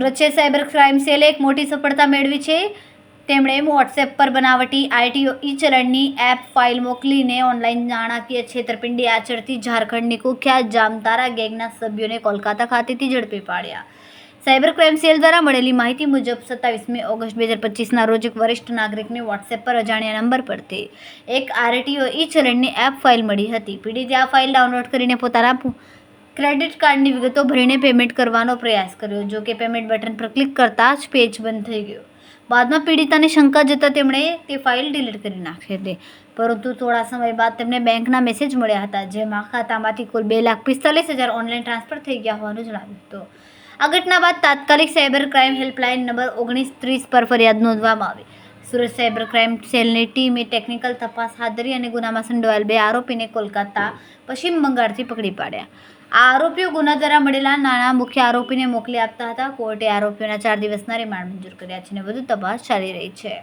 સુરત છે cyber crime સેલે એક મોટી સફળતા મેળવી છે. તેમણે વોટ્સએપ પર બનાવટી આરટીઓ ઈ ચલણની એપ ફાઇલ મોકલીને ઓનલાઈન નાણાકીય છેતરપિંડી આચરતી ઝારખંડની કુખ્યાત જામતારા ગેંગના સભ્યોને કોલકાતા ખાતેથી ઝડપી પાડ્યા. સાયબર ક્રાઇમ સેલ દ્વારા મળેલી માહિતી મુજબ 27 ઓગસ્ટ 2025ના રોજ એક વરિષ્ઠ નાગરિકને વોટ્સએપ પર અજાણ્યા નંબર પરથી એક આરટીઓ ઈ ચલણની એપ ફાઇલ મળી હતી. પીડિતે આ ફાઇલ ડાઉનલોડ કરીને પોતાના ક્રેડિટ કાર્ડની વિગતો ભરીને પેમેન્ટ કરવાનો પ્રયાસ કર્યો. જો કે પેમેન્ટ બટન પર ક્લિક કરતાં જ પેજ બંધ થઈ ગયો. બાદમાં પીડિતાને શંકા જતાં તેમણે તે ફાઇલ ડિલીટ કરી નાખી હતી. પરંતુ થોડા સમય બાદ તેમને બેંકના મેસેજ મળ્યા હતા, જેમાં ખાતામાંથી કુલ 2,45,000 ઓનલાઈન ટ્રાન્સફર થઈ ગયા હોવાનું જણાવ્યું હતું. આ ઘટના બાદ તાત્કાલિક સાયબર ક્રાઇમ હેલ્પલાઇન નંબર 1930 પર ફરિયાદ નોંધવામાં આવી. સુરત સાયબર ક્રાઇમ સેલની ટીમે ટેકનિકલ તપાસ હાથ ધરી અને ગુનામાં સંડોવાયેલ 2 આરોપીને કોલકાતા, પશ્ચિમ બંગાળથી પકડી પાડ્યા. આ આરોપીઓ ગુના દ્વારા મળેલા નાણાં મુખ્ય આરોપીને મોકલી આપતા હતા. કોર્ટે આરોપીઓના 4 દિવસના રિમાન્ડ મંજૂર કર્યા છે અને વધુ તપાસ ચાલી રહી છે.